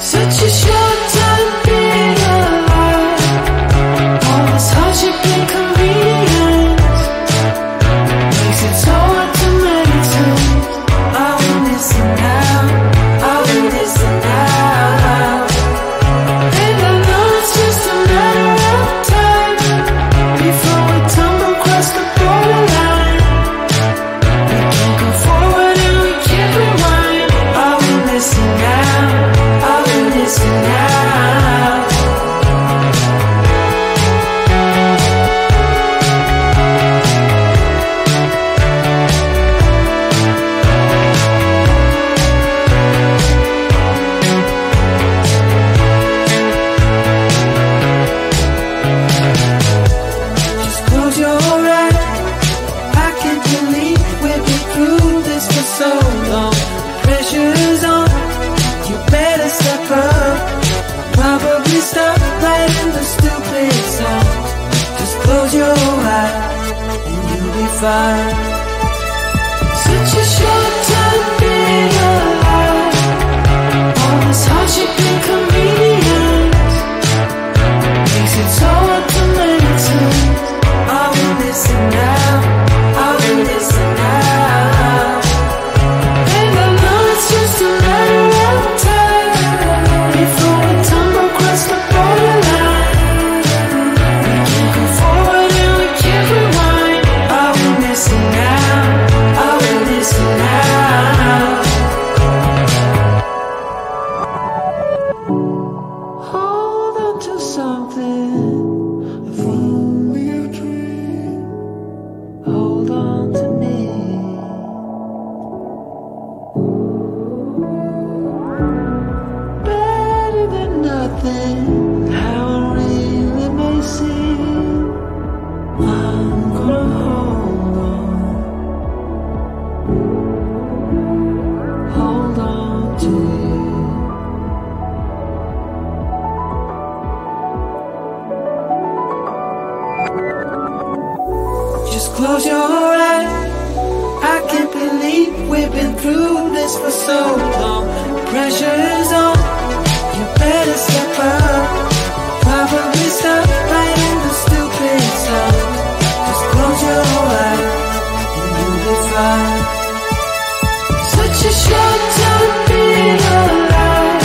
Such a short time being alive. All this hardship and inconvenience makes it so hard to meditate. I will listen now, I will listen now. And I know it's just a matter of time before we tumble across the borderline. We can't go forward and we can't rewind. I will listen now, I will listen now. Just close your eyes. I can't believe we've been through this for so long. Pressure's on, you better step up. Probably stop writing the stupid song. Just close your eyes and you'll be fine. Such a short time being alive. All this hardship and inconvenience makes it so hard to meditate. I will listen now, I will listen now. And I know it's just a matter of time before we tumble across the borderline. We can't go forward and we can't rewind. I will listen now, I will listen now. Hold on to something, if only a dream. Hold on to me. Better than nothing, how it really may seem. I'm gonna hold on to you. Just close your eyes. I can't believe we've been through this for so long. Pressure is on, you better step up. Probably stop writing the stupid stuff. Just close your eyes and you'll be fine. Such a short time being alive.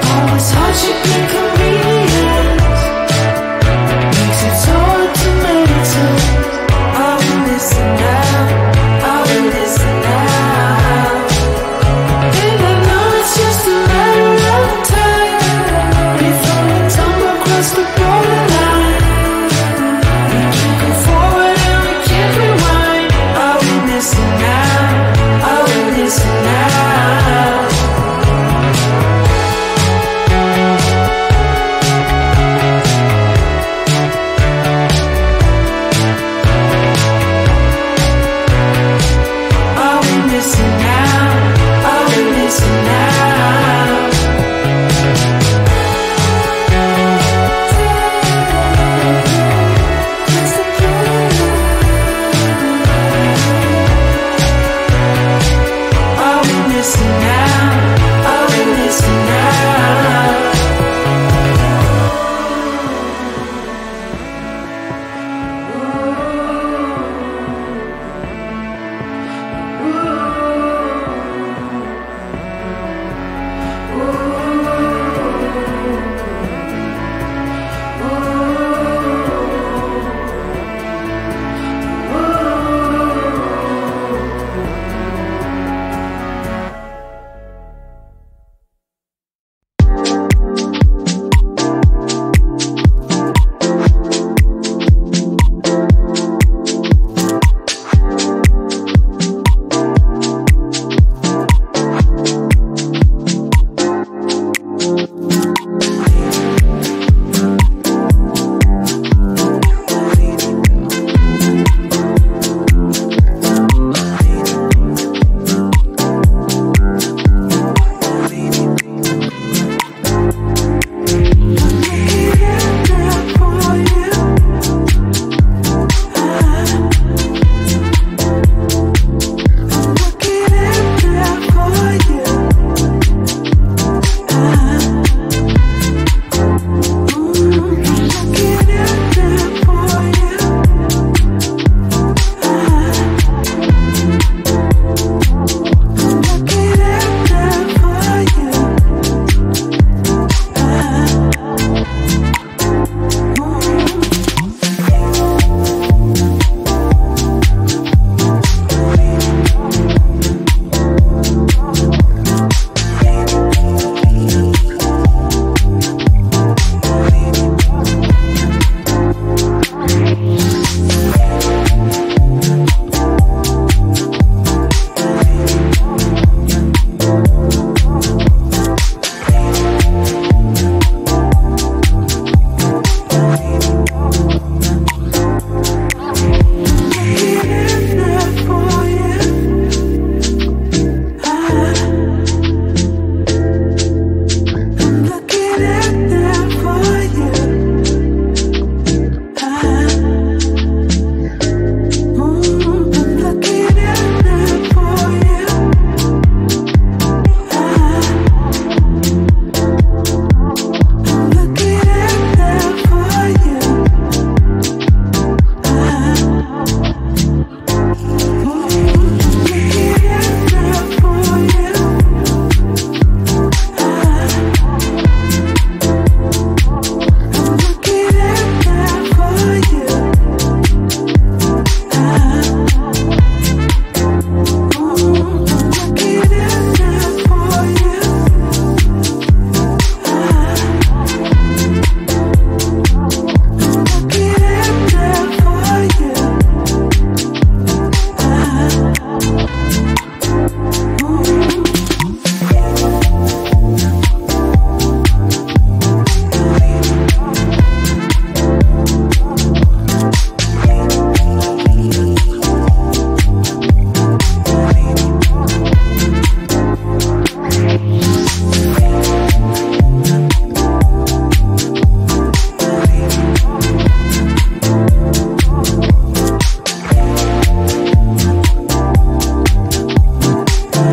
All this hardship and inconvenience makes it so hard to meditate. I will listen now, I will listen now. And I know it's just a matter of time before we tumble across the borderline. We can't go forward and we can't rewind. I will listen now, I will listen now.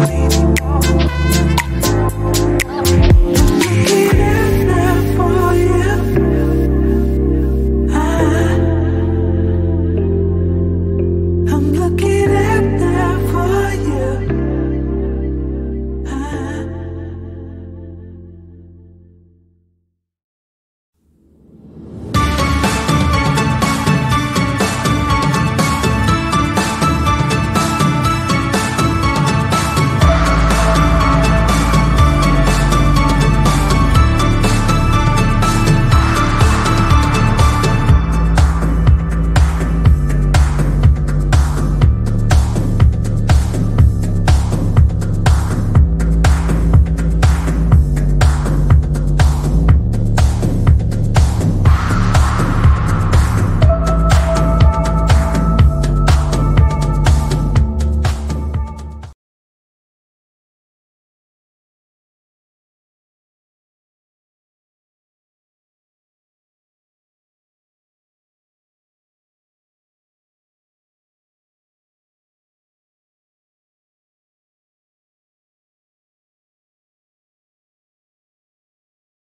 baby.